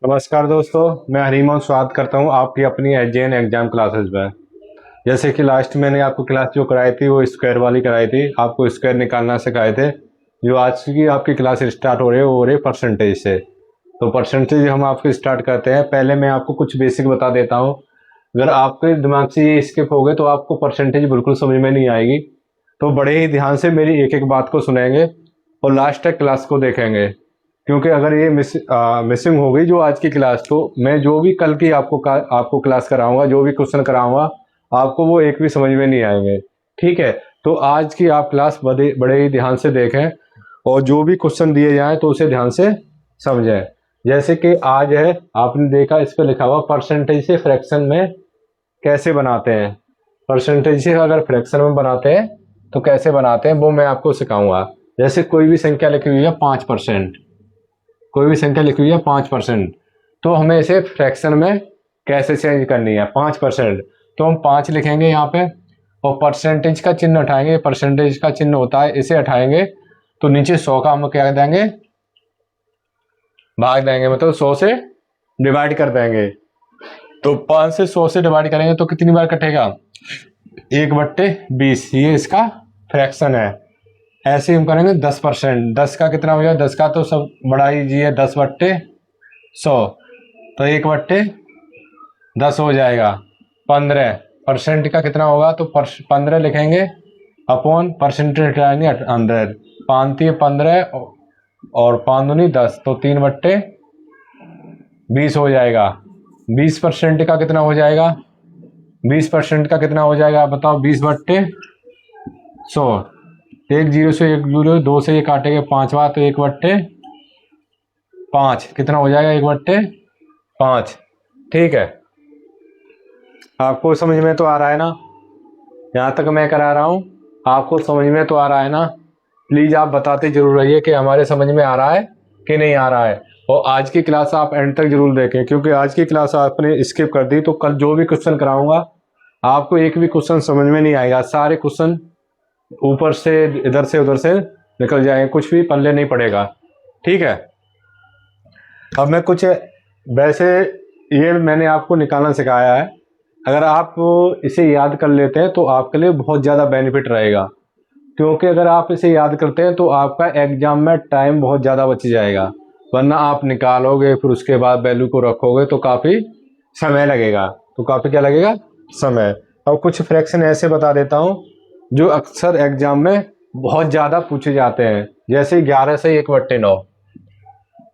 नमस्कार दोस्तों, मैं हरीमोहन स्वागत करता हूं आपकी अपनी एचजेएन एग्जाम क्लासेस में। जैसे कि लास्ट मैंने आपको क्लास जो कराई थी वो स्क्वायर वाली कराई थी, आपको स्क्वायर निकालना सिखाए थे। जो आज की आपकी क्लास स्टार्ट हो रही है वो हो रही है परसेंटेज से। तो परसेंटेज हम आपको स्टार्ट करते हैं। पहले मैं आपको कुछ बेसिक बता देता हूँ। अगर आपके दिमाग से ये स्किप हो गए तो आपको परसेंटेज बिल्कुल समझ में नहीं आएगी। तो बड़े ही ध्यान से मेरी एक एक बात को सुनेंगे और लास्ट तक क्लास को देखेंगे, क्योंकि अगर ये मिसिंग हो गई जो आज की क्लास, तो मैं जो भी कल की आपको क्लास कराऊंगा, जो भी क्वेश्चन कराऊंगा, आपको वो एक भी समझ में नहीं आएंगे। ठीक है, तो आज की आप क्लास बड़े बड़े ही ध्यान से देखें और जो भी क्वेश्चन दिए जाएं तो उसे ध्यान से समझें। जैसे कि आज है, आपने देखा इस पर लिखा हुआ परसेंटेज से फ्रैक्शन में कैसे बनाते हैं। परसेंटेज से अगर फ्रैक्शन में बनाते हैं तो कैसे बनाते हैं वो मैं आपको सिखाऊंगा। जैसे कोई भी संख्या लिखी हुई है 5%, कोई भी संख्या लिखी हुई है 5%, तो हमें इसे फ्रैक्शन में कैसे चेंज करनी है। 5%, तो हम 5 लिखेंगे यहाँ पे और परसेंटेज का चिन्ह हटाएंगे। परसेंटेज का चिन्ह होता है, इसे हटाएंगे तो नीचे 100 का हम क्या देंगे, भाग देंगे, मतलब 100 से डिवाइड कर देंगे। तो 5 से 100 से डिवाइड करेंगे तो कितनी बार कटेगा, 1/20। ये इसका फ्रैक्शन है। ऐसे ही हम करेंगे 10%। 10 का कितना हो जाएगा, 10 का तो सब बड़ा इजी है, 10/100, तो 1/10 हो जाएगा। 15% का कितना होगा, तो 15 लिखेंगे अपॉन परसेंटेज हटाएंगे 100। 5 3 15 और 5 दूनी 10, तो 3/20 हो जाएगा। 20% का कितना हो जाएगा, 20% का कितना हो जाएगा आप बताओ, 20/100। 1 0 से 1 0, 2 से ये काटेंगे 5 बार, तो 1/5 कितना हो जाएगा, 1/5। ठीक है, आपको समझ में तो आ रहा है ना। यहाँ तक मैं करा रहा हूँ, आपको समझ में तो आ रहा है ना। प्लीज़ आप बताते जरूर रहिए कि हमारे समझ में आ रहा है कि नहीं आ रहा है। और आज की क्लास आप एंड तक जरूर देखें, क्योंकि आज की क्लास आपने स्किप कर दी तो कल जो भी क्वेश्चन कराऊंगा आपको एक भी क्वेश्चन समझ में नहीं आएगा। सारे क्वेश्चन ऊपर से इधर से उधर से निकल जाएंगे, कुछ भी पल्ले नहीं पड़ेगा। ठीक है, अब मैं कुछ वैसे ये मैंने आपको निकालना सिखाया है। अगर आप इसे याद कर लेते हैं तो आपके लिए बहुत ज़्यादा बेनिफिट रहेगा, क्योंकि अगर आप इसे याद करते हैं तो आपका एग्जाम में टाइम बहुत ज़्यादा बच जाएगा। वरना आप निकालोगे फिर उसके बाद वैल्यू को रखोगे तो काफ़ी समय लगेगा। तो काफ़ी क्या लगेगा, समय। अब कुछ फ्रैक्शन ऐसे बता देता हूँ जो अक्सर एग्जाम में बहुत ज़्यादा पूछे जाते हैं। जैसे 11 से 1/9,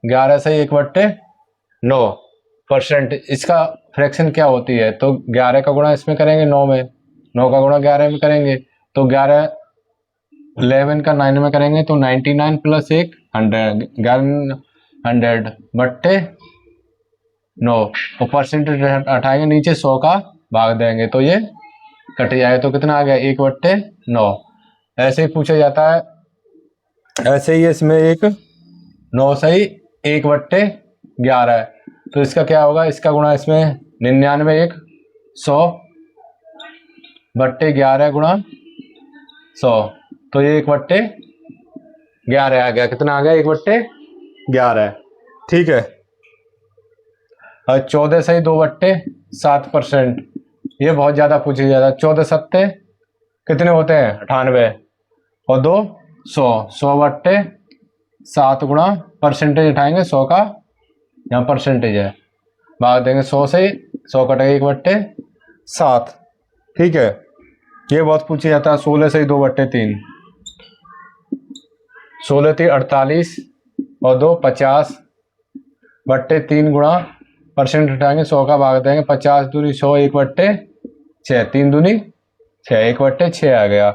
11 से 1/9%, इसका फ्रैक्शन क्या होती है, तो 11 का गुणा इसमें करेंगे 9 में, 9 का गुणा 11 में करेंगे तो 11, 11 का 9 में करेंगे तो 99 प्लस 1 100, 100/9। और परसेंटेज हटाएंगे, नीचे 100 का भाग देंगे तो ये कट जाएगा, तो कितना आ गया, 1/9। ऐसे ही पूछा जाता है। ऐसे ही इसमें 9 सही 1/11 है, तो इसका क्या होगा, इसका गुणा इसमें 99, 100/11 गुणा 100, तो ये 1/11 आ गया। कितना आ गया, 1/11। ठीक है, और 14 सही 2/7%, ये बहुत ज्यादा पूछी जाता है। 14 सत्ते कितने होते हैं, 98, और 2 100, 100/7 गुणा परसेंटेज उठाएंगे 100 का, यहाँ परसेंटेज है, भाग देंगे 100 से, 100 कटेगा 1/7। ठीक है, ये बहुत पूछा जाता है। 16 से 2/3, 16 3 48 और 2 50/3 गुणा परसेंट उठाएंगे 100 का, भाग देंगे 50 दूनी 100, 1/6, 3 दूनी 6, 1/6 आ गया।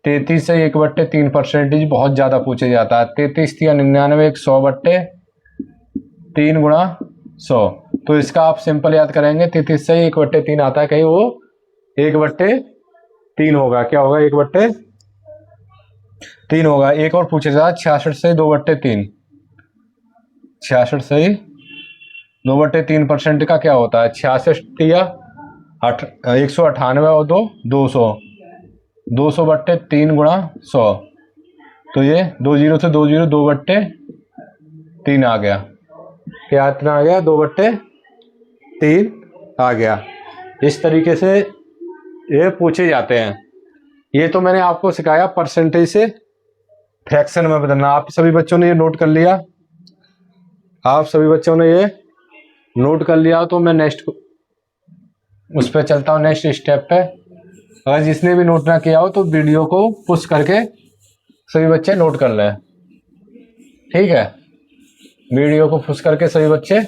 33 से 1/3 परसेंटेज बहुत ज़्यादा पूछा जाता है। 33 या 99, 100/3 गुणा 100, तो इसका आप सिंपल याद करेंगे। 33 से 1/3 आता है, कहीं वो 1/3 होगा, क्या होगा, 1/3 होगा। एक और पूछा जाता है 66 से 2/3, 66 से 2/3% का क्या होता है, 66 या 198 और 2 200, 200/3 गुणा 100, तो ये 2 0 से 2 0, 2/3 आ गया। क्या इतना आ गया, 2/3 आ गया। इस तरीके से ये पूछे जाते हैं। ये तो मैंने आपको सिखाया परसेंटेज से फ्रैक्शन में बदलना। आप सभी बच्चों ने ये नोट कर लिया, आप सभी बच्चों ने ये नोट कर लिया। तो मैं नेक्स्ट उस पर चलता हूँ, नेक्स्ट स्टेप पे। अगर जिसने भी नोट ना किया हो तो वीडियो को पुश करके सभी बच्चे नोट कर लें। ठीक है, वीडियो को पुश करके सभी बच्चे।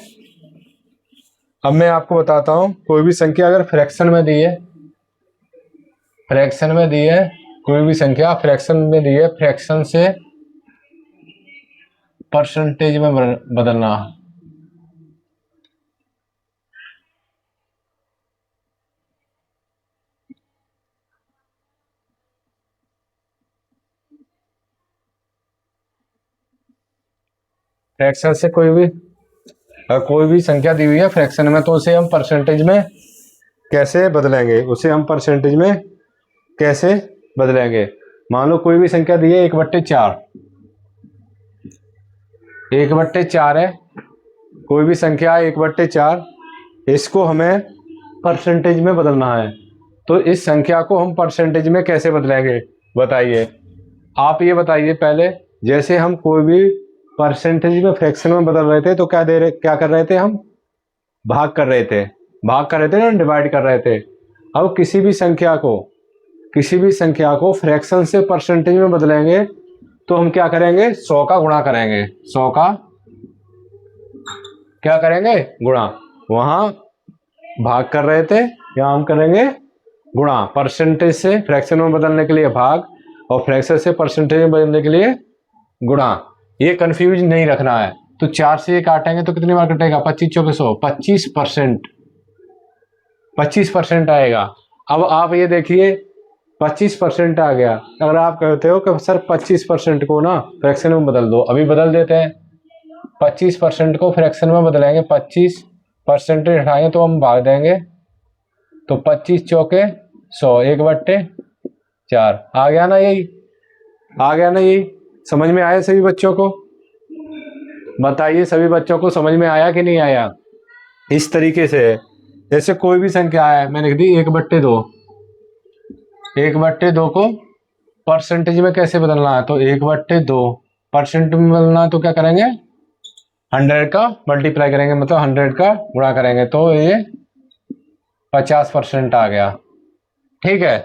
अब मैं आपको बताता हूँ, कोई भी संख्या अगर फ्रैक्शन में दी है, फ्रैक्शन में दी है, कोई भी संख्या फ्रैक्शन में दी है, फ्रैक्शन से परसेंटेज में बदलना। फ्रैक्शन से कोई भी संख्या दी हुई है फ्रैक्शन में, तो उसे हम परसेंटेज में कैसे बदलेंगे, उसे हम परसेंटेज में कैसे बदलेंगे। मान लो कोई भी संख्या दी है 1/4, 1/4 है, कोई भी संख्या 1/4, इसको हमें परसेंटेज में बदलना है। तो इस संख्या को हम परसेंटेज में कैसे बदलेंगे, बताइए। आप ये बताइए पहले। जैसे हम कोई भी परसेंटेज में फ्रैक्शन में बदल रहे थे तो क्या कर रहे थे, हम भाग कर रहे थे ना, डिवाइड कर रहे थे। अब किसी भी संख्या को फ्रैक्शन से परसेंटेज में बदलेंगे तो हम क्या करेंगे, 100 का गुणा करेंगे। 100 का क्या करेंगे, गुणा। वहां भाग कर रहे थे, यहाँ हम करेंगे गुणा। परसेंटेज से फ्रैक्शन में बदलने के लिए भाग, और फ्रैक्शन से परसेंटेज में बदलने के लिए गुणा। ये कंफ्यूज नहीं रखना है। तो 4 से ये काटेंगे तो कितनी बार कटेगा, 25 चौके 100, 25% आएगा। अब आप ये देखिए 25% आ गया। अगर आप कहते हो कि सर 25% को ना फ्रैक्शन में बदल दो, अभी बदल देते हैं। 25% को फ्रैक्शन में बदलेंगे, 25% हटाएंगे तो हम भाग देंगे। तो 25 चौके 100, 1/4 आ गया ना, यही समझ में आया सभी बच्चों को? बताइए सभी बच्चों को समझ में आया कि नहीं आया? इस तरीके से जैसे कोई भी संख्या है, मैंने लिख दी 1/2, 1/2 को परसेंटेज में कैसे बदलना है, तो 1/2 परसेंट में बदलना है तो क्या करेंगे, 100 का मल्टीप्लाई करेंगे, मतलब 100 का गुणा करेंगे, तो ये 50% आ गया। ठीक है,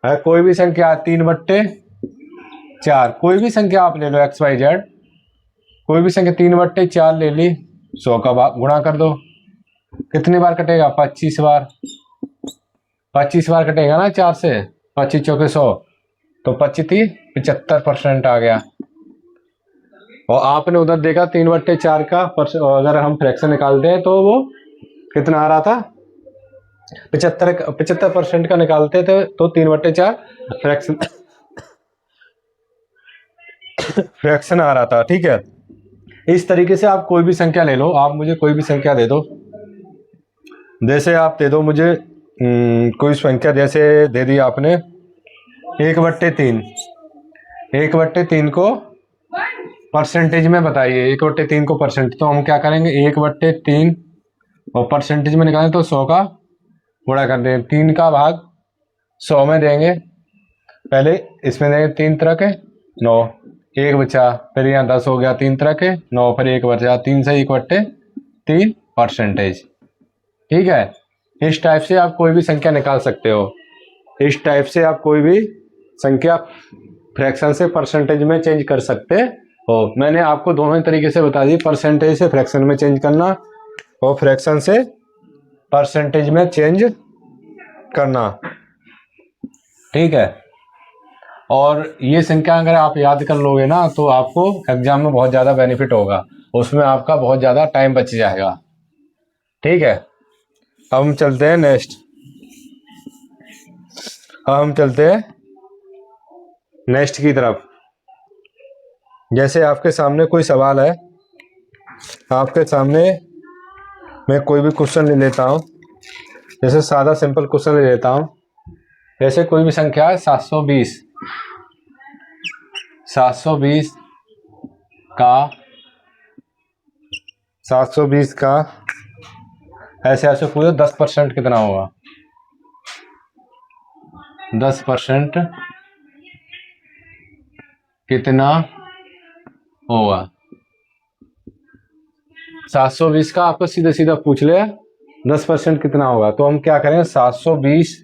कोई भी संख्या 3/4, कोई भी संख्या आप ले लो XYZ, कोई भी संख्या 3/4 ले ली, 100 का गुणा कर दो। कितनी बार कटेगा, 25 बार। 25 बार कटेगा ना 4 से, 25 चौके 100, तो 25 75% आ गया। और आपने उधर देखा 3/4 का अगर हम फ्रैक्शन निकालते हैं तो वो कितना आ रहा था, 75% का निकालते थे तो 3/4 फ्रैक्शन आ रहा था। ठीक है, इस तरीके से आप कोई भी संख्या ले लो। आप मुझे कोई भी संख्या दे दो, जैसे आप दे दो मुझे कोई संख्या, जैसे दे दी आपने 1/3, 1/3 को परसेंटेज में बताइए। 1/3 को परसेंट, तो हम क्या करेंगे, 1/3 और परसेंटेज में निकालें तो 100 का गुणा कर दें। 3 का भाग 100 में देंगे, पहले इसमें देंगे 3 तरह के 9, 1 बचा, फिर यहाँ 10 हो गया, 3 तरह के 9, फिर 1 बचा, 3 से 1/3 परसेंटेज। ठीक है, इस टाइप से आप कोई भी संख्या निकाल सकते हो। इस टाइप से आप कोई भी संख्या फ्रैक्शन से परसेंटेज में चेंज कर सकते हो। मैंने आपको दोनों ही तरीके से बता दी, परसेंटेज से फ्रैक्शन में चेंज करना और फ्रैक्शन से परसेंटेज में चेंज करना। ठीक है, और ये संख्या अगर आप याद कर लोगे ना तो आपको एग्जाम में बहुत ज़्यादा बेनिफिट होगा, उसमें आपका बहुत ज़्यादा टाइम बच जाएगा। ठीक है, अब हम चलते हैं नेक्स्ट। नेक्स्ट की तरफ। जैसे आपके सामने कोई सवाल है, आपके सामने मैं कोई भी क्वेश्चन ले लेता हूँ, जैसे सादा सिंपल क्वेश्चन ले लेता हूँ। जैसे कोई भी संख्या है 720, 720 का 720 का ऐसे ऐसे पूरे 10% कितना होगा? 10% कितना होगा? 720 का आपको सीधा सीधा पूछ ले 10% कितना होगा, तो हम क्या करें 720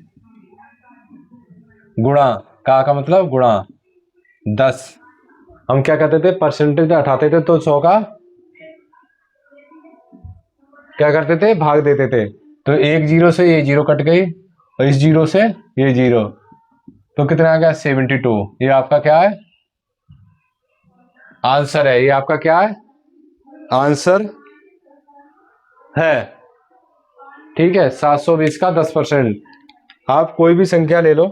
गुणा का मतलब गुणा 10। हम क्या करते थे परसेंटेज हटाते थे तो 100 का क्या करते थे भाग देते थे, तो एक जीरो से ये जीरो कट गई और इस जीरो से ये जीरो, तो कितना आ गया 72। ये आपका क्या है आंसर है, ये आपका क्या है आंसर है। ठीक है 720 का 10%। आप कोई भी संख्या ले लो,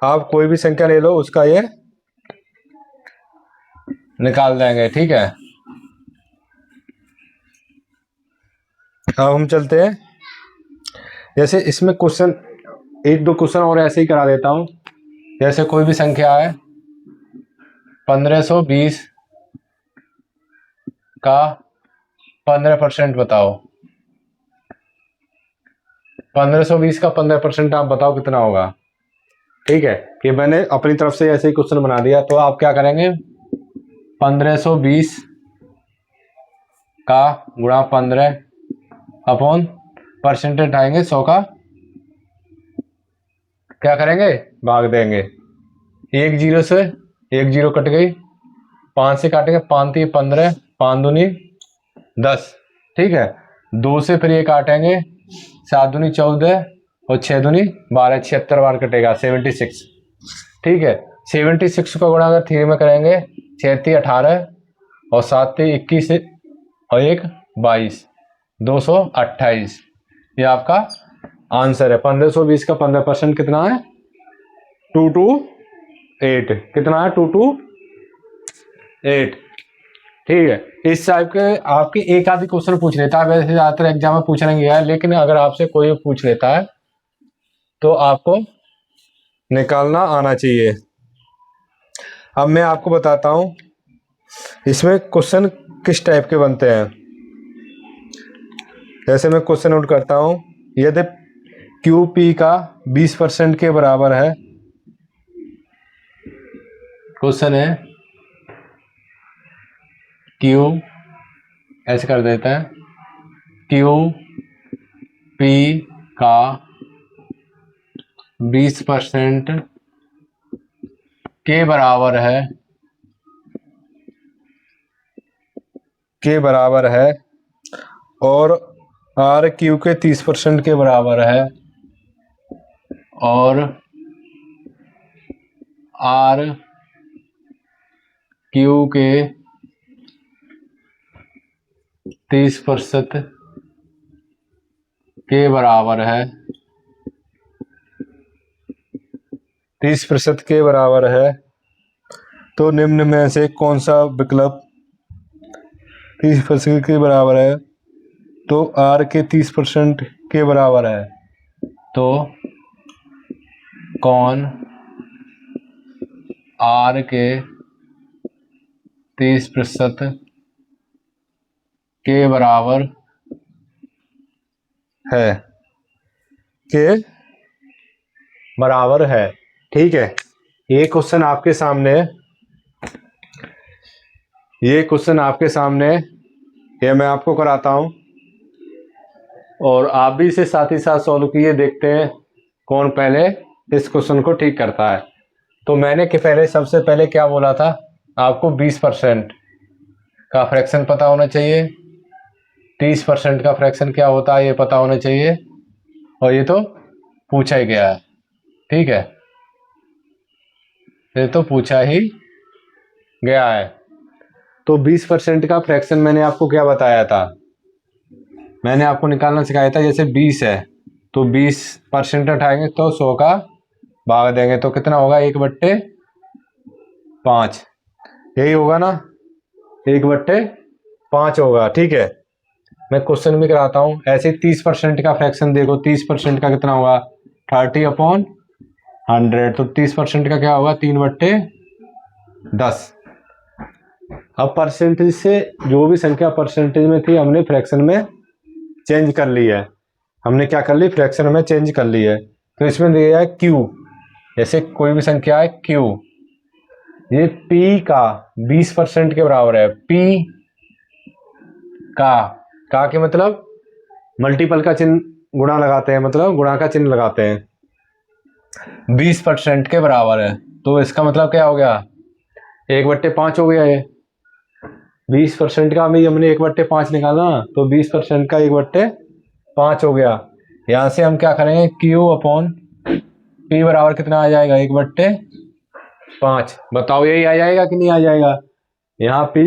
आप कोई भी संख्या ले लो उसका ये निकाल देंगे। ठीक है अब हम चलते हैं, जैसे इसमें क्वेश्चन एक दो क्वेश्चन और ऐसे ही करा देता हूं। जैसे कोई भी संख्या है 1520 का 15% बताओ। 1520 का 15% आप बताओ कितना होगा। ठीक है कि मैंने अपनी तरफ से ऐसे ही क्वेश्चन बना दिया, तो आप क्या करेंगे 1520 का गुणा 15 अपॉन परसेंटेज उठाएंगे 100 का क्या करेंगे भाग देंगे। एक जीरो से एक जीरो कट गई, 5 से काटेंगे 5 3 15 5 दूनी 10। ठीक है 2 से फिर ये काटेंगे 7 दूनी 14 और 6 दूनी 12, 76 बार कटेगा 76। ठीक है 76 का गुणा अगर 3 में करेंगे 6 3 18 और 7 3 21 और 1 22 228। ये आपका आंसर है। 1520 का 15% कितना है 228। कितना है 228। ठीक है इस टाइप के आपके एक आधी क्वेश्चन पूछ लेता है, वैसे ज्यादातर एग्जाम में पूछ लेंगे यार, लेकिन अगर आपसे कोई पूछ लेता है तो आपको निकालना आना चाहिए। अब मैं आपको बताता हूं इसमें क्वेश्चन किस टाइप के बनते हैं। जैसे मैं क्वेश्चन नोट करता हूं, यदि QP का 20% के बराबर है, क्वेश्चन है Q ऐसे कर देते हैं QP का 20% के बराबर है और RQ के 30% के बराबर है और RQ के 30% के बराबर है, 30% के बराबर है, तो निम्न में से कौन सा विकल्प 30% के बराबर है। तो R के 30% के बराबर है, तो कौन R के 30% के बराबर है, के बराबर है। ठीक है ये क्वेश्चन आपके सामने, ये क्वेश्चन आपके सामने, ये मैं आपको कराता हूं और आप भी इसे साथ ही साथ सॉल्व किए, देखते हैं कौन पहले इस क्वेश्चन को ठीक करता है। तो मैंने कि पहले सबसे पहले क्या बोला था, आपको 20% का फ्रैक्शन पता होना चाहिए, 30% का फ्रैक्शन क्या होता है ये पता होना चाहिए, और ये तो पूछा ही गया है। ठीक है ये तो पूछा ही गया है। तो 20% का फ्रैक्शन मैंने आपको क्या बताया था, मैंने आपको निकालना सिखाया था। जैसे 20 है तो 20% उठाएंगे तो 100 का भाग देंगे, तो कितना होगा 1/5, यही होगा ना 1/5 होगा। ठीक है मैं क्वेश्चन भी कराता हूं ऐसे। 30% का फ्रैक्शन देखो, 30% का कितना होगा 30/100, तो 30% का क्या होगा 3/10। अब परसेंटेज से जो भी संख्या परसेंटेज में थी हमने फ्रैक्शन में चेंज कर ली है। हमने क्या कर ली, फ्रैक्शन में चेंज कर ली है। तो इसमें दिया है क्यू, जैसे कोई भी संख्या है क्यू, ये पी का 20% के बराबर है। पी का के मतलब मल्टीपल का चिन्ह गुणा लगाते हैं, मतलब गुणा का चिन्ह लगाते हैं। 20% के बराबर है, तो इसका मतलब क्या हो गया, 1/5 हो गया ये। 20% का हमने 1/5 निकाला, तो 20% का 1/5 हो गया। यहां से हम क्या करेंगे, Q अपॉन P बराबर कितना आ जाएगा, 1/5। बताओ यही आ जाएगा कि नहीं आ जाएगा। यहाँ P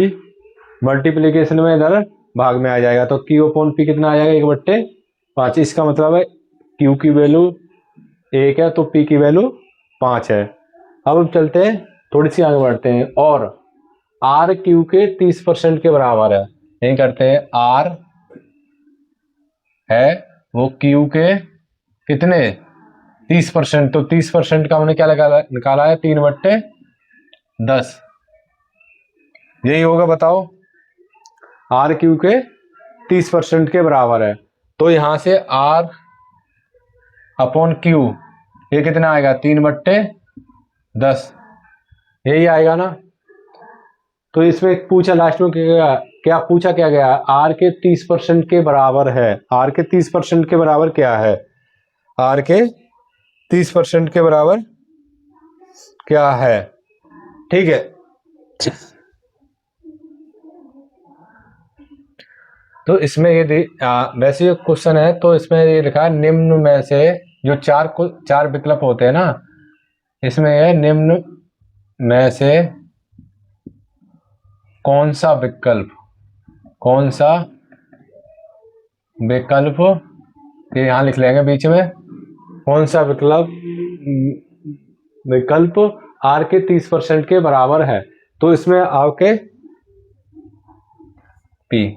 मल्टीप्लीकेशन में इधर भाग में आ जाएगा, तो Q अपॉन P कितना आ जाएगा, 1/5। इसका मतलब है Q की वैल्यू 1 है, तो P की वैल्यू 5 है। अब चलते हैं, थोड़ी सी आगे बढ़ते हैं, और R Q के 30% के बराबर है। यही करते हैं, R है वो Q के कितने, 30%। तो 30% का हमने क्या निकाला है, 3/10। यही होगा, बताओ। R Q के 30% के बराबर है, तो यहां से R अपॉन Q ये कितना आएगा, 3/10। यही आएगा ना। तो इसमें पूछा लास्ट में क्या पूछा, क्या गया, R के 30% के बराबर है। R के 30% के बराबर क्या है, R के 30% के बराबर क्या है, ठीक है। तो इसमें ये वैसे ये क्वेश्चन है, तो इसमें ये लिखा है निम्न में से जो चार विकल्प होते हैं ना, इसमें ये निम्न में से कौन सा विकल्प ये यहां लिख लेंगे बीच में, कौन सा विकल्प R के 30% के बराबर है। तो इसमें आपके P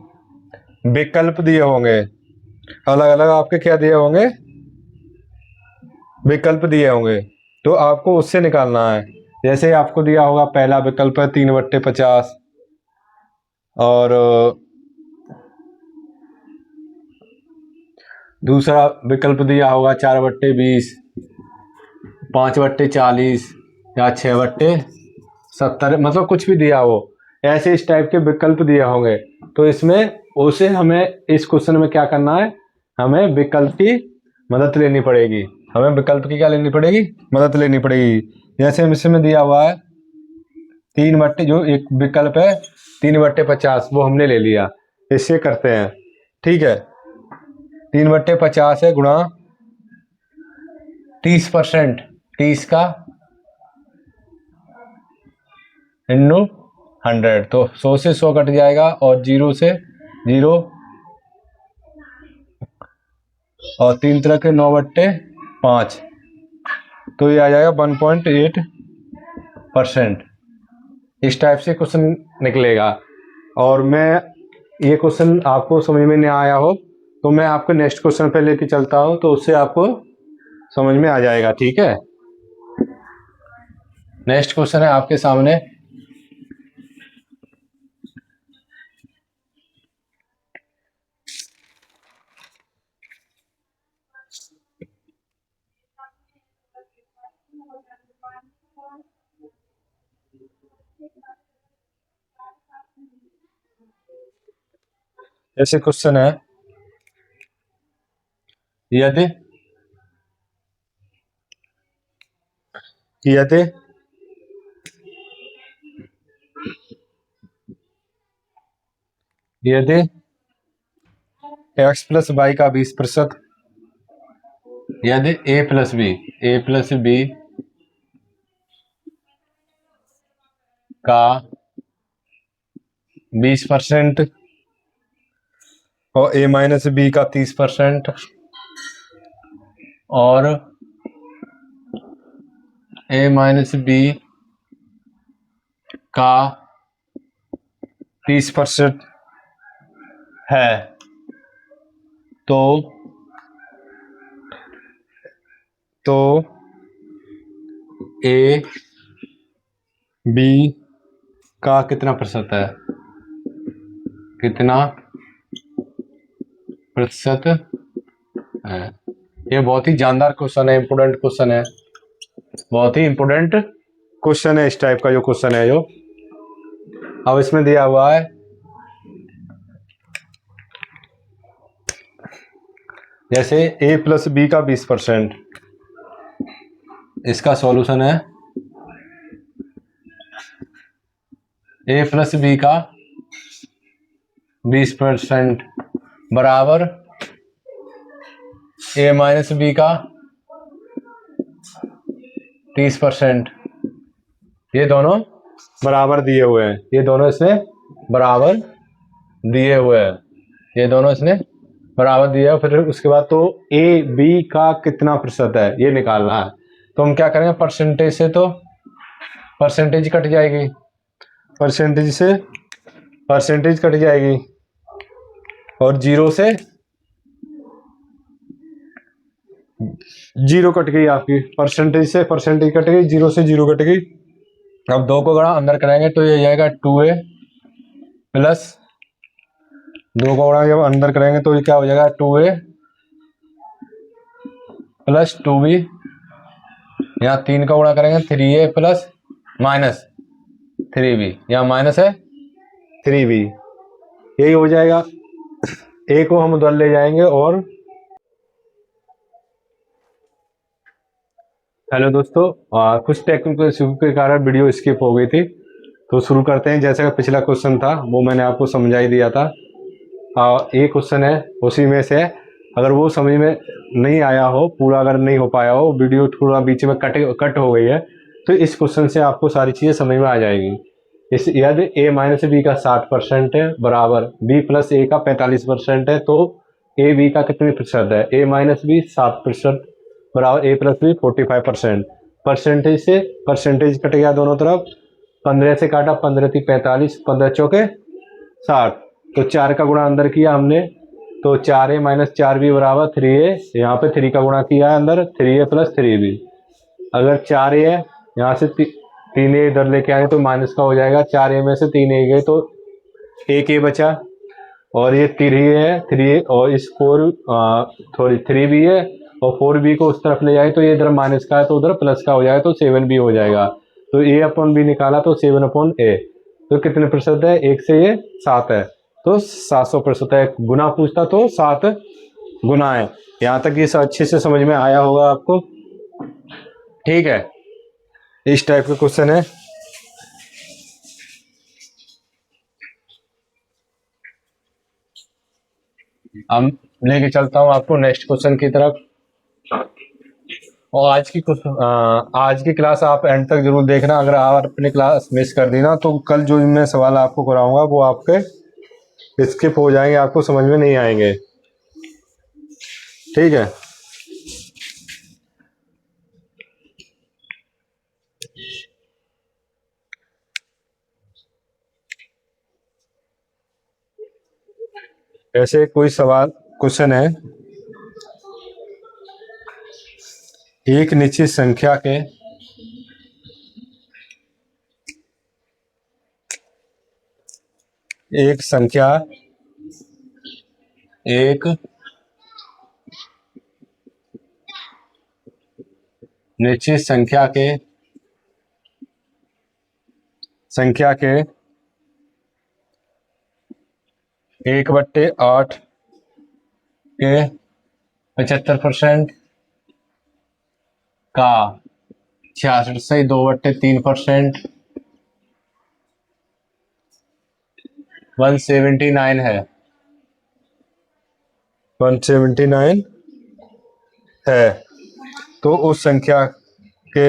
विकल्प दिए होंगे, अलग अलग आपके क्या दिए होंगे, विकल्प दिए होंगे, तो आपको उससे निकालना है। जैसे आपको दिया होगा, पहला विकल्प है 3/50, और दूसरा विकल्प दिया होगा 4/20, 5/40 या 6/70, मतलब कुछ भी दिया हो, ऐसे इस टाइप के विकल्प दिए होंगे। तो इसमें उसे हमें इस क्वेश्चन में क्या करना है, हमें विकल्प की मदद लेनी पड़ेगी। हमें विकल्प की क्या लेनी पड़ेगी, मदद लेनी पड़ेगी। जैसे इसमें दिया हुआ है जो एक विकल्प है 3/50, वो हमने ले लिया। इससे करते हैं, ठीक है। 3/50 है गुणा 30%, 30 का इंटू 100, तो 100 से 100 कट जाएगा, और 0 से 0, और 3 तरह के 9/5, तो ये आ जाएगा 1.8%। इस टाइप से क्वेश्चन निकलेगा। और मैं ये क्वेश्चन आपको समझ में नहीं आया हो, तो मैं आपको नेक्स्ट क्वेश्चन पे लेके चलता हूँ, तो उससे आपको समझ में आ जाएगा, ठीक है। नेक्स्ट क्वेश्चन है आपके सामने, ऐसे क्वेश्चन है, यदि यदि यदि x प्लस वाई का 20%, यदि a प्लस बी का 20% और a माइनस बी का 30%, और a माइनस बी का 30% है, तो a बी का कितना प्रतिशत है, कितना प्रतिशत है। ये बहुत ही जानदार क्वेश्चन है, इंपोर्टेंट क्वेश्चन है, बहुत ही इंपोर्टेंट क्वेश्चन है। इस टाइप का जो क्वेश्चन है जो अब इसमें दिया हुआ है, जैसे a प्लस बी का 20%, इसका सॉल्यूशन है a प्लस बी का 20% बराबर a माइनस बी का 30%। ये दोनों बराबर दिए हुए हैं, ये दोनों इसमें बराबर दिए हुए हैं, ये दोनों इसने बराबर दिया। फिर उसके बाद तो ए बी का कितना प्रतिशत है ये निकालना है। तो हम क्या करेंगे, परसेंटेज से तो परसेंटेज कट जाएगी, परसेंटेज से परसेंटेज कट जाएगी, और जीरो से जीरो कट गई आपकी, परसेंटेज से परसेंटेज कट गई, जीरो से जीरो कट गई। अब दो को गुणा अंदर कराएंगे तो ये जाएगा 2a प्लस, दो को गुणा जब अंदर करेंगे तो ये क्या हो जाएगा 2a प्लस 2b, यहाँ 3 का गुणा करेंगे 3a प्लस माइनस 3b, यहाँ माइनस है 3b, यही हो जाएगा। a को हम उधर ले जाएंगे। और हेलो दोस्तों, कुछ टेक्निकल इशू के कारण वीडियो स्किप हो गई थी, तो शुरू करते हैं। जैसा कि पिछला क्वेश्चन था वो मैंने आपको समझा ही दिया था, एक क्वेश्चन है उसी में से, अगर वो समझ में नहीं आया हो पूरा, अगर नहीं हो पाया हो, वीडियो थोड़ा बीच में कट हो गई है, तो इस क्वेश्चन से आपको सारी चीज़ें समझ में आ जाएगी। इस यदि a माइनस बी का 60% है बराबर b प्लस a का 45% है, तो a b का कितने प्रतिशत है, a माइनस बी 60% बराबर a प्लस बी 45%। परसेंटेज से परसेंटेज कट गया दोनों तरफ, 15 से काटा, 15 थी 45, 15 चौके 60, तो 4 का गुणा अंदर किया हमने, तो 4a माइनस 4b बराबर 3a, यहाँ पे 3 का गुणा किया है अंदर, 3a प्लस 3b। अगर 4a है, यहाँ से 3a इधर लेके आए तो माइनस का हो जाएगा, 4a में से 3a गए तो 1a बचा, और ये 3a है, 3a और इस 3b है, और 4b को उस तरफ ले जाए तो ये इधर माइनस का है तो उधर प्लस का हो जाएगा, तो 7b हो जाएगा। तो a अपॉन b निकाला तो 7 अपॉन a, तो कितने प्रतिशत है, 1 से ये 7 है, तो 700% है। गुना पूछता तो 7 गुना है। यहाँ तक ये अच्छे से समझ में आया होगा आपको, ठीक है। इस टाइप का क्वेश्चन है। हम लेके चलता हूँ आपको नेक्स्ट क्वेश्चन की तरफ। और आज की क्लास आप एंड तक जरूर देखना। अगर आप अपनी क्लास मिस कर दी ना, तो कल जो मैं सवाल आपको कराऊंगा वो आपके स्किप हो जाएंगे, आपको समझ में नहीं आएंगे, ठीक है। ऐसे कोई सवाल क्वेश्चन है, एक निश्चित संख्या के एक निश्चित संख्या के 1/8 के 75% का 66 से 2/3% 179 है, 179 है। तो उस संख्या के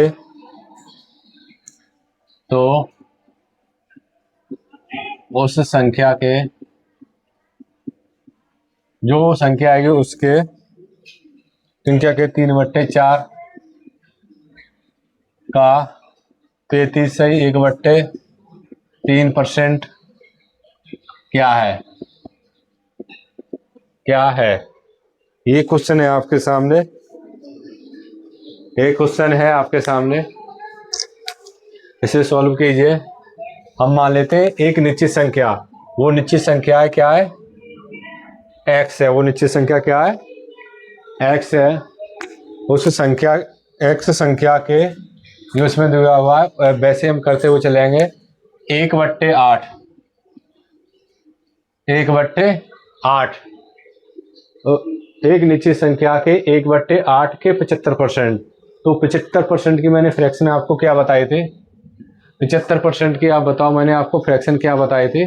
जो संख्या आएगी उसके संख्या के 3/4 का 33 से 1/3% क्या है। ये क्वेश्चन है आपके सामने, एक क्वेश्चन है आपके सामने, इसे सॉल्व कीजिए। हम मान लेते हैं एक निश्चित संख्या, वो निश्चित संख्या है क्या है, x है, वो निश्चित संख्या क्या है, x है। उस संख्या x संख्या के जो इसमें दिया हुआ है वैसे हम करते हुए चलेंगे। 1/8, 1/8, एक निश्चित संख्या के 1/8 के 75%। तो 75% की मैंने फ्रैक्शन आपको क्या बताए थे, 75% की आप बताओ, मैंने आपको फ्रैक्शन क्या बताए थे,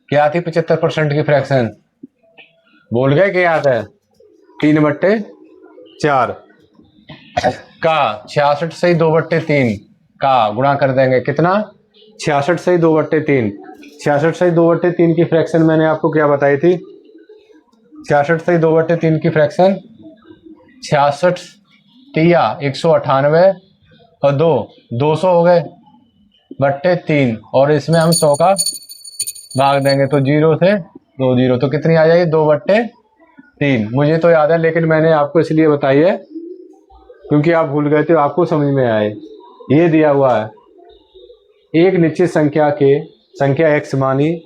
क्या थी 75% की फ्रैक्शन, बोल गए क्या याद है, 3/4 का 66 से 2/3 का गुणा कर देंगे, कितना, 66 से 2/3, 66 से 2/3 की फ्रैक्शन मैंने आपको क्या बताई थी, 66 से 2/3 की फ्रैक्शन, 66 तिया 198 और 200 हो गए बट्टे 3, और इसमें हम 100 का भाग देंगे तो 0 से 2 0, तो कितनी आ जाएगी, 2/3। मुझे तो याद है, लेकिन मैंने आपको इसलिए बताई है क्योंकि आप भूल गए थे, आपको समझ में आए। ये दिया हुआ है एक निश्चित संख्या के, संख्या x मानी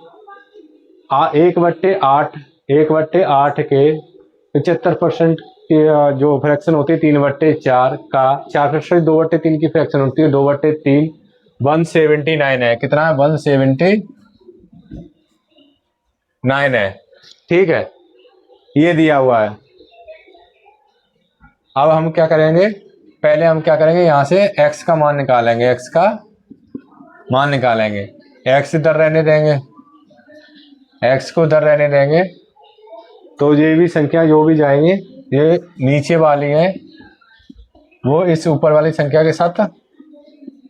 1/8, 1/8 के 75% की जो फ्रैक्शन होती है 3/4 का 4 2/3 की फ्रैक्शन होती है 2/3, 179 है, कितना है, 179 है, ठीक है, ये दिया हुआ है। अब हम क्या करेंगे, पहले हम क्या करेंगे, यहाँ से x का मान निकालेंगे, x का मान निकालेंगे, x इधर रहने देंगे, x को इधर रहने देंगे, तो ये भी संख्या जो भी जाएंगे ये नीचे वाली है वो इस ऊपर वाली संख्या के साथ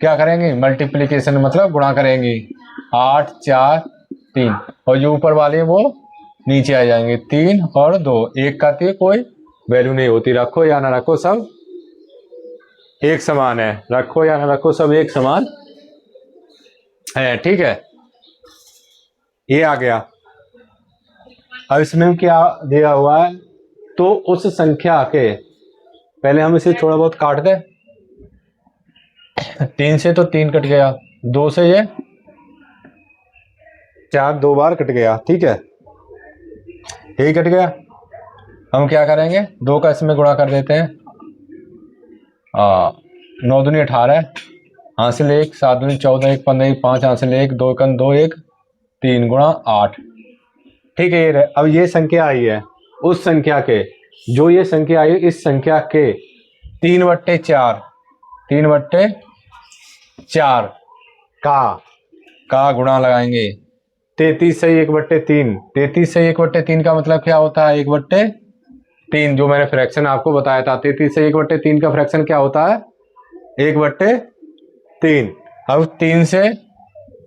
क्या करेंगे, मल्टीप्लिकेशन मतलब गुणा करेंगे, 8 4 3, और जो ऊपर वाले वो नीचे आ जाएंगे, 3 और 2, एक का तो कोई वैल्यू नहीं होती, रखो या ना रखो सब एक समान है, रखो या ना रखो सब एक समान है, ठीक है, ये आ गया। अब इसमें क्या दिया हुआ है, तो उस संख्या के, पहले हम इसे थोड़ा बहुत काट दें, 3 से तो 3 कट गया, 2 से ये 4 2 बार कट गया, ठीक है, यही कट गया। हम क्या करेंगे, 2 का इसमें गुणा कर देते हैं, 9 दूनी 18, हासिल 1, 7 दूनी 14, 1 15, 1 5, हासिल 1, 2 कन 2 1 3 गुणा 8, ठीक है, ये अब ये संख्या आई है उस संख्या के, जो ये संख्या आई इस संख्या के 3/4, 3/4 का गुणा लगाएंगे, 33 से 1/3, 33 से 1/3 का मतलब क्या होता है, 1/3, जो मैंने फ्रैक्शन आपको बताया था, 33 से 1/3 का फ्रैक्शन क्या होता है, 1/3। अब 3 से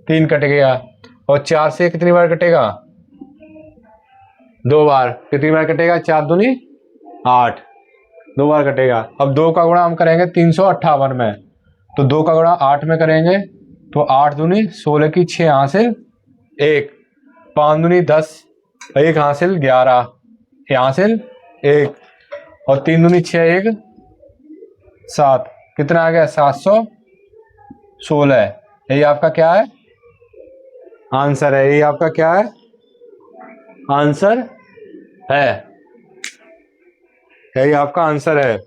3 कट गया, और 4 से कितनी बार कटेगा, 2 बार, कितनी बार कटेगा, 4 दूनी 8, 2 बार कटेगा। अब 2 का गुणा हम करेंगे 358 में, तो 2 का गुणा 8 में करेंगे तो 8 दूनी 16 की 6 हासिल 1, 5 दूनी 10, 1 हासिल 11, हासिल 1, और 3 दूनी 6 1 7, कितना आ गया, 716, यही आपका क्या है, आंसर है, यही आपका क्या है, आंसर है, यही आपका आंसर है।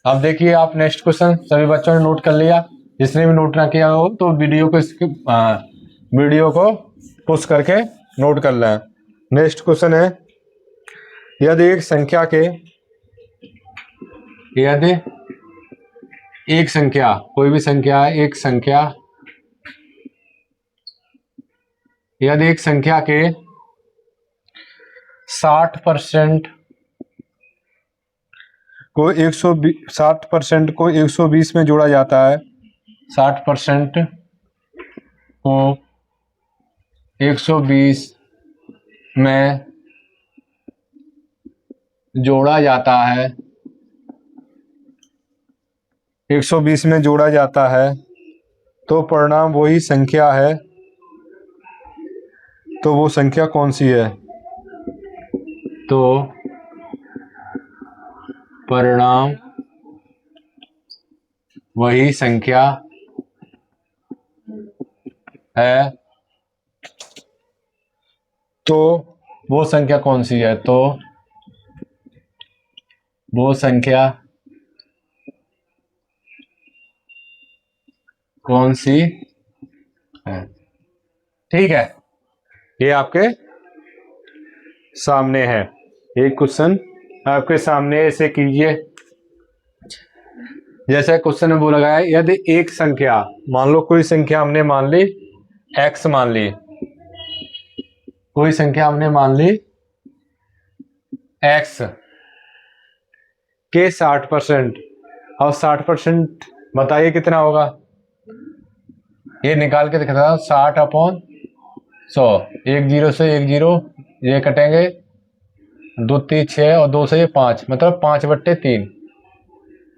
अब देखिए आप नेक्स्ट क्वेश्चन, सभी बच्चों ने नोट कर लिया, जिसने भी नोट ना किया हो तो वीडियो को पुश करके नोट कर लें। नेक्स्ट क्वेश्चन है, यदि एक संख्या के, यदि एक संख्या, कोई भी संख्या है, एक संख्या, यदि एक संख्या के 60% को 60% को 120 में जोड़ा जाता है, 60% को 120 में जोड़ा जाता है, 120 में जोड़ा जाता है, तो परिणाम वही संख्या है, तो वो संख्या कौन सी है, तो परिणाम वही संख्या है, तो वो संख्या कौन सी है? तो वो संख्या कौन सी है? ठीक है, ये आपके सामने है। एक क्वेश्चन आपके सामने, ऐसे कीजिए। जैसे क्वेश्चन में बोला गया है, यदि एक संख्या, मान लो कोई संख्या हमने मान ली x, मान ली कोई संख्या हमने मान ली x के 60%, और 60% बताइए कितना होगा? ये निकाल के दिखाता हूं, 60/100। एक जीरो से एक जीरो ये कटेंगे, 2 3 6 और 2 से ये 5, मतलब 5/3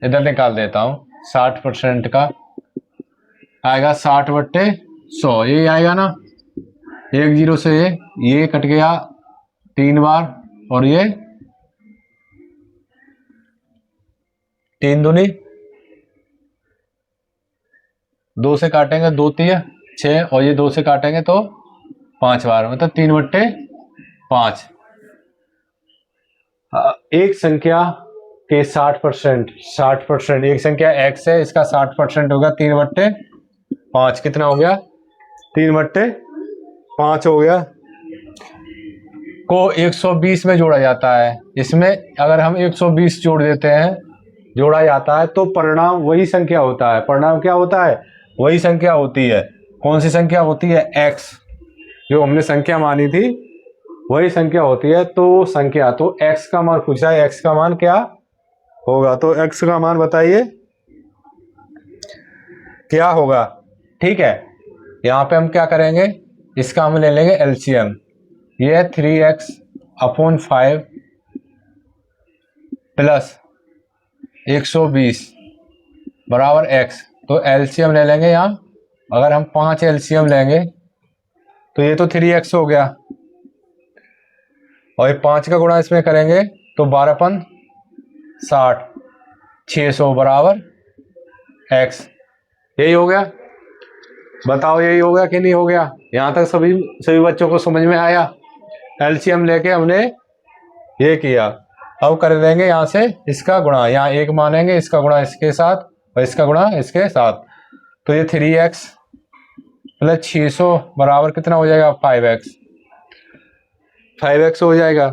इधर निकाल देता हूं। 60% का आएगा 60/100, ये आएगा ना। एक जीरो से ये कट गया 3 बार, और ये 3 दूनी 2 से काटेंगे 2 3 6, और ये 2 से काटेंगे तो 5 बार, मतलब 3/5। एक संख्या के 60%, एक संख्या x है, इसका 60% होगा 3/5, कितना हो गया? 3/5 हो गया। को 120 में जोड़ा जाता है। इसमें अगर हम 120 जोड़ देते हैं, जोड़ा जाता है, तो परिणाम वही संख्या होता है। परिणाम क्या होता है? वही संख्या होती है। कौन सी संख्या होती है? x, जो हमने संख्या मानी थी वही संख्या होती है। तो संख्या, तो x का मान पूछा है, x का मान क्या होगा? तो x का मान बताइए क्या होगा? ठीक है, यहाँ पे हम क्या करेंगे, इसका हम ले लेंगे एलसीएम। ये है 3x/5 प्लस 120 बराबर x। तो एलसीएम ले लेंगे यहाँ, अगर हम 5 एलसीएम लेंगे तो ये तो 3x हो गया, और ये 5 का गुणा इसमें करेंगे तो 12×5 = 60, 600 बराबर x। यही हो गया? बताओ यही हो गया कि नहीं हो गया? यहाँ तक सभी बच्चों को समझ में आया? एलसीएम लेके हमने ये किया। अब कर देंगे यहाँ से इसका गुणा, यहाँ 1 मानेंगे, इसका गुणा इसके साथ और इसका गुणा इसके साथ। तो ये 3x प्लस 600 बराबर कितना हो जाएगा? 5x। 5x हो जाएगा।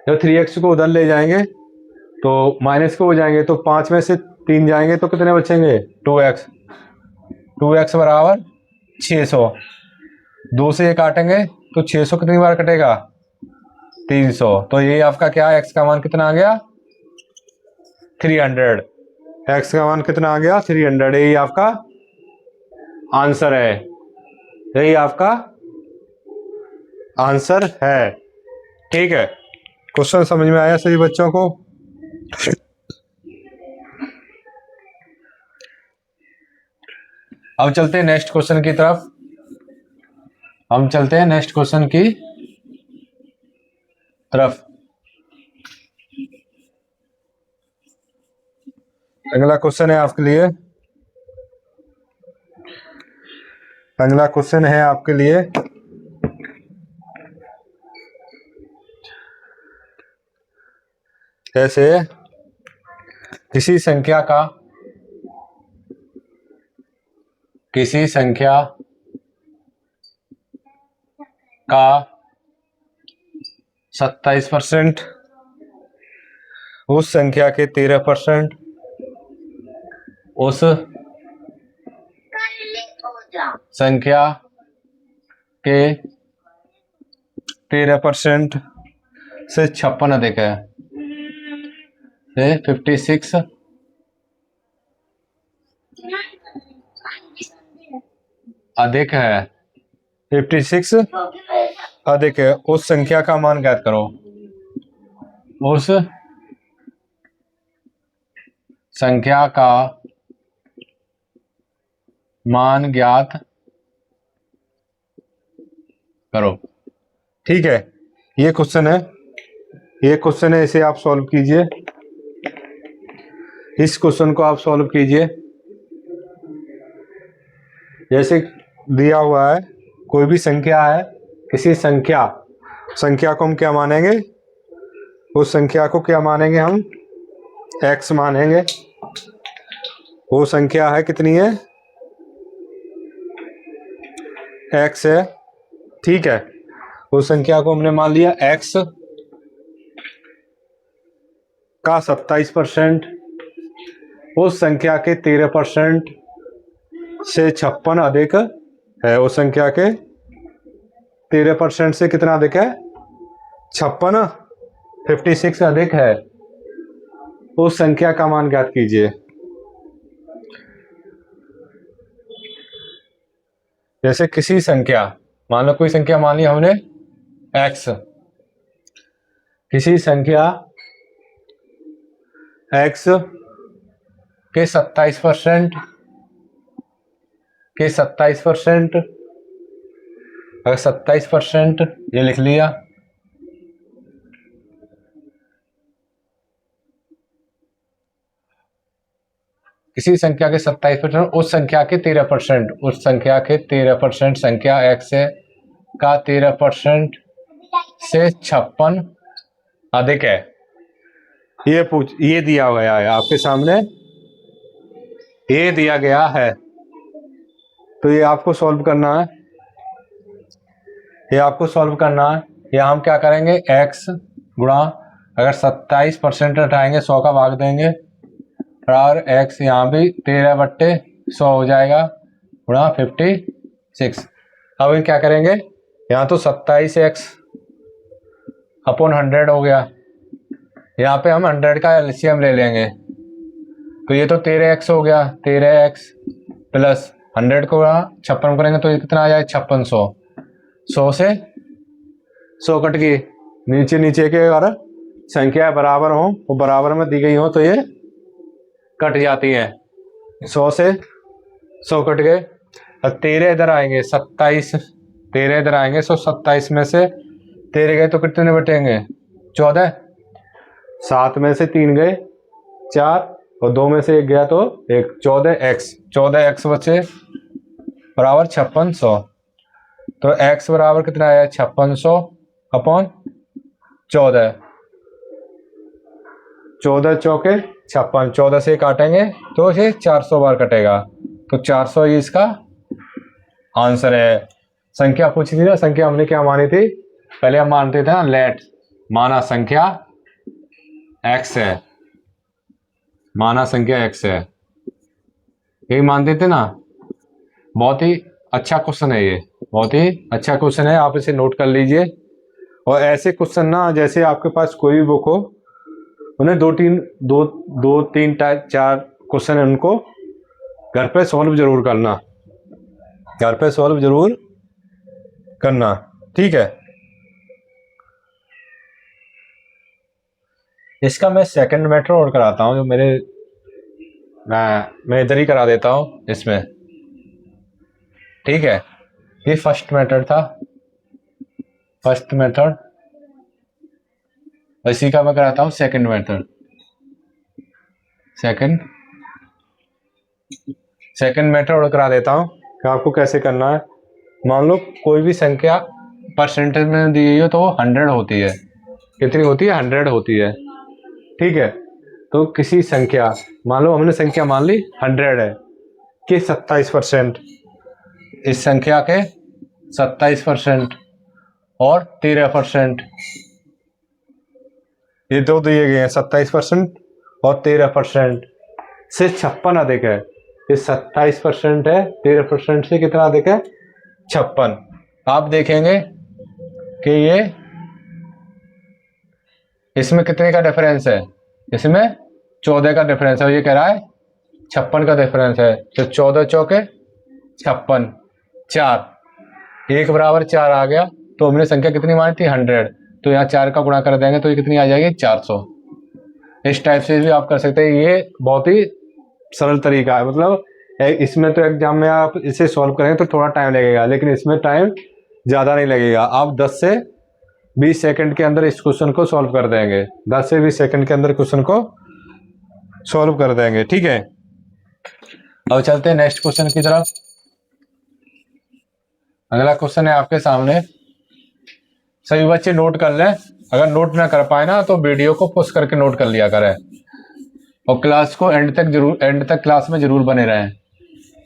जब 3x को उधर ले जाएंगे तो माइनस को हो जाएंगे, तो 5 में से 3 जाएंगे तो कितने बचेंगे? 2x। 2x बराबर 600। 2 से ये काटेंगे तो 600 कितनी बार कटेगा? 300। तो ये आपका क्या है? x का मान कितना आ गया? 300। x का मान कितना आ गया? 300। यही आपका आंसर है। यही आपका आंसर है। ठीक है, क्वेश्चन समझ में आया सभी बच्चों को? अब चलते हैं नेक्स्ट क्वेश्चन की तरफ। हम चलते हैं नेक्स्ट क्वेश्चन की तरफ। अगला क्वेश्चन है आपके लिए, अगला क्वेश्चन है आपके लिए, जैसे किसी संख्या का 27%, उस संख्या के 13%, उस संख्या के 13% से 56 अधिक है, से 56 अधिक है, 56 अधिक है, उस संख्या का मान ज्ञात करो। उस संख्या का मान ज्ञात करो। ठीक है, ये क्वेश्चन है, ये क्वेश्चन है, इसे आप सॉल्व कीजिए। इस क्वेश्चन को आप सॉल्व कीजिए। जैसे दिया हुआ है कोई भी संख्या है, किसी संख्या को हम क्या मानेंगे, उस संख्या को क्या मानेंगे हम, x मानेंगे। वो संख्या है कितनी है, x है, ठीक है। उस संख्या को हमने मान लिया x का 27%, उस संख्या के 13% से 56 अधिक है। उस संख्या के 13% से कितना अधिक है, 56, 56 अधिक है। उस संख्या का मान ज्ञात कीजिए। जैसे किसी संख्या, मान लो कोई संख्या मान ली हमने x, किसी संख्या x के 27% के 27%, अगर 27% ये लिख लिया, किसी संख्या के 27%, उस संख्या के 13%, उस संख्या के 13%, संख्या x है का 13% से 56 अधिक है। ये दिया गया है आपके सामने, ये दिया गया है, तो ये आपको सॉल्व करना है। ये आपको सॉल्व करना है। या हम क्या करेंगे, x गुणा, अगर 27% हटाएंगे 100 का भाग देंगे, और x यहाँ भी 13/100 हो जाएगा, गुणा 56। अब ये क्या करेंगे, यहाँ तो 27x अपॉन 100 हो गया, यहाँ पे हम 100 का एलसीएम ले लेंगे, तो ये तो 13x हो गया, 13x प्लस 100 को 56 करेंगे तो ये कितना आ जाएगा, 5600। 100 से 100 कट गई, नीचे नीचे के अगर संख्या बराबर हो, वो बराबर में दी गई हो तो ये कट जाती है। 100 से 100 कट गए, अब 13 इधर आएंगे, 27, 13 इधर आएंगे, 27 में से 13 गए तो कितने बटेंगे, 14, 7 में से 3 गए 4, और 2 में से 1 गया तो 1, 14x बचे बराबर 5600। तो x बराबर कितना आया, 5600 अपॉन 14, 14 चौके 56, 14 से काटेंगे तो ये 400 बार कटेगा, तो 400 ही इसका आंसर है। संख्या पूछी थी ना, संख्या हमने क्या मानी थी, पहले हम मानते थे ना लेट, माना संख्या x है, माना संख्या x है, यही मानते थे ना। बहुत ही अच्छा क्वेश्चन है ये, बहुत ही अच्छा क्वेश्चन है, आप इसे नोट कर लीजिए। और ऐसे क्वेश्चन ना, जैसे आपके पास कोई भी बुक हो, उन्हें दो तीन टाइप 4 क्वेश्चन है, उनको घर पे सॉल्व जरूर करना, घर पे सॉल्व जरूर करना, ठीक है। इसका मैं सेकंड मेथड और कराता हूँ, जो मैं इधर ही करा देता हूँ इसमें, ठीक है। ये फर्स्ट मेथड था, फर्स्ट मेथड, इसी का मैं कराता हूँ सेकंड मेथड। सेकंड मेथड और करा देता हूँ कि आपको कैसे करना है। मान लो कोई भी संख्या परसेंटेज में दी गई हो तो वो 100 होती है, कितनी होती है, 100 होती है, ठीक है। तो किसी संख्या, मान लो हमने संख्या मान ली 100 है कि 27%, इस संख्या के 27% और 13%, ये दो दिए गए हैं, 27% और 13% से 56 अधिक है। ये 27% है, 13% से कितना अधिक है, 56। आप देखेंगे कि ये इसमें कितने का डिफरेंस है, इसमें 14 का डिफरेंस है, ये कह रहा है 56 का डिफरेंस है, तो 14 चौके 56, 4, 1 बराबर 4 आ गया, तो हमने संख्या कितनी मानी थी, 100, तो यहाँ 4 का गुणा कर देंगे तो ये कितनी आ जाएगी, 400। इस टाइप से भी आप कर सकते हैं, ये बहुत ही सरल तरीका है। मतलब इसमें तो एग्जाम में आप इसे सॉल्व करेंगे तो थोड़ा टाइम लगेगा, लेकिन इसमें टाइम ज़्यादा नहीं लगेगा। आप 10 से 20 सेकंड के अंदर इस क्वेश्चन को सॉल्व कर देंगे, 10 से 20 सेकंड के अंदर क्वेश्चन को सॉल्व कर देंगे। ठीक है, अब चलते हैं नेक्स्ट क्वेश्चन की तरफ। अगला क्वेश्चन है आपके सामने, सभी बच्चे नोट कर लें, अगर नोट ना कर पाए ना तो वीडियो को पॉज करके नोट कर लिया करें, और क्लास को एंड तक क्लास में जरूर बने रहें।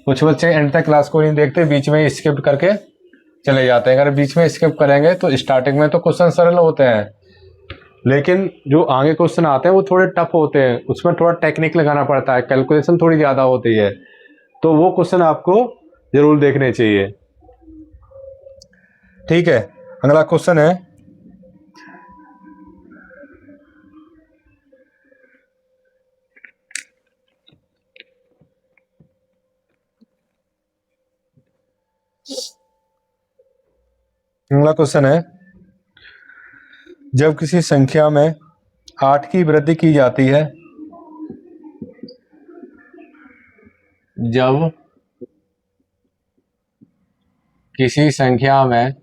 कुछ बच्चे एंड तक क्लास को नहीं देखते, बीच में स्किप करके चले जाते हैं। अगर बीच में स्किप करेंगे तो स्टार्टिंग में तो क्वेश्चन सरल होते हैं, लेकिन जो आगे क्वेश्चन आते हैं वो थोड़े टफ होते हैं, उसमें थोड़ा टेक्निक लगाना पड़ता है, कैलकुलेशन थोड़ी ज़्यादा होती है, तो वो क्वेश्चन आपको जरूर देखने चाहिए। ठीक है, अगला क्वेश्चन है, अगला क्वेश्चन है, जब किसी संख्या में 8 की वृद्धि की जाती है, जब किसी संख्या में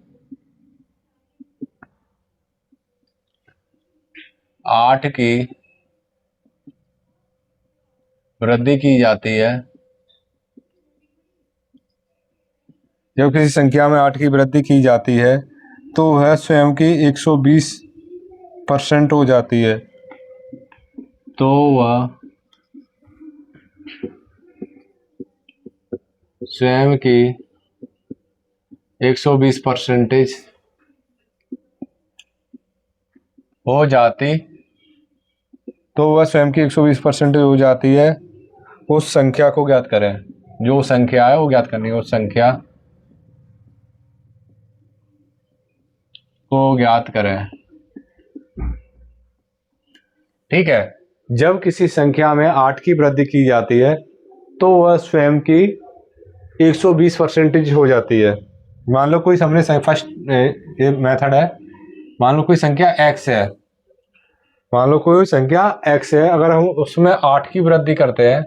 8 की वृद्धि की जाती है, जब किसी संख्या में 8 की वृद्धि की जाती है तो वह स्वयं की 120% हो जाती है, तो वह स्वयं की 120% हो जाती, तो वह स्वयं की 120% हो जाती है। उस संख्या को ज्ञात करें, जो संख्या है वो ज्ञात करनी है, उस संख्या को ज्ञात करें। ठीक है, जब किसी संख्या में 8 की वृद्धि की जाती है तो वह स्वयं की 120% हो जाती है। मान लो कोई हमने फर्स्ट ये मेथड है, मान लो कोई संख्या x है, मान लो कोई संख्या x है, अगर हम उसमें 8 की वृद्धि करते हैं,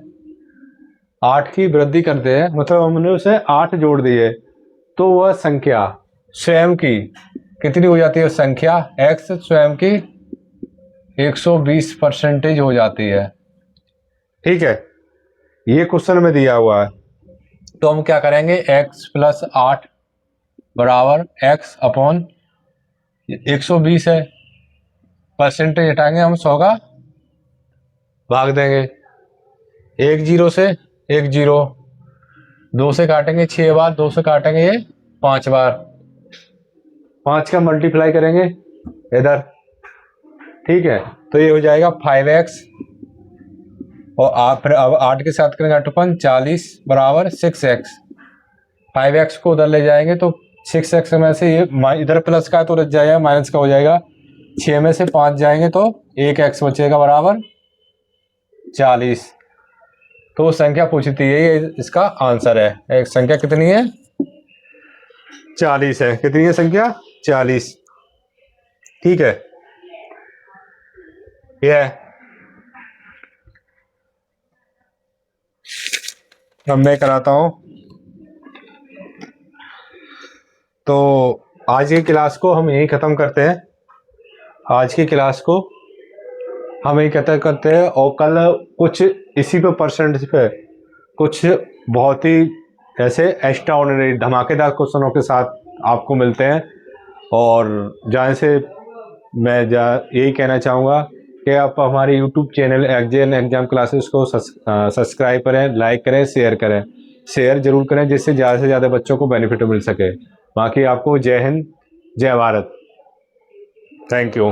8 की वृद्धि करते हैं मतलब हमने उसे 8 जोड़ दिए, तो वह संख्या स्वयं की कितनी हो जाती है, संख्या x स्वयं की 120% हो जाती है। ठीक है, ये क्वेश्चन में दिया हुआ है, तो हम क्या करेंगे, x + 8 बराबर x अपॉन 120 है, परसेंटेज हटाएंगे हम 100 का भाग देंगे, 1 0 से 1 0, 2 से काटेंगे 6 बार, 2 से काटेंगे ये 5 बार, 5 का मल्टीप्लाई करेंगे इधर। ठीक है, तो ये हो जाएगा 5x, और फिर अब 8 के साथ करेंगे 8 × 40 बराबर 6x, 5x को उधर ले जाएंगे तो 6x में से ये इधर प्लस का है तो रच जाएगा, माइनस का हो जाएगा, 6 में से 5 जाएंगे तो 1x बचेगा बराबर 40। तो संख्या पूछती है, ये इसका आंसर है, एक संख्या कितनी है, 40 है। कितनी है संख्या, 40। ठीक है, ये अब मैं कराता हूं। तो आज की क्लास को हम यहीं ख़त्म करते हैं, आज की क्लास को हम यहीं ख़त्म करते हैं, और कल कुछ इसी पे परसेंटेज पे कुछ बहुत ही ऐसे एक्स्ट्रा ऑर्डिनरी धमाकेदार क्वेश्चनों के साथ आपको मिलते हैं। और जहाँ से मैं यही कहना चाहूँगा कि आप हमारे यूट्यूब चैनल एग्जेन एग्जाम क्लासेस को सब्सक्राइब करें, लाइक करें, शेयर करें, शेयर जरूर करें, जिससे ज़्यादा से ज़्यादा बच्चों को बेनिफिट मिल सके। बाकी आपको जय हिंद, जय भारत, थैंक यू।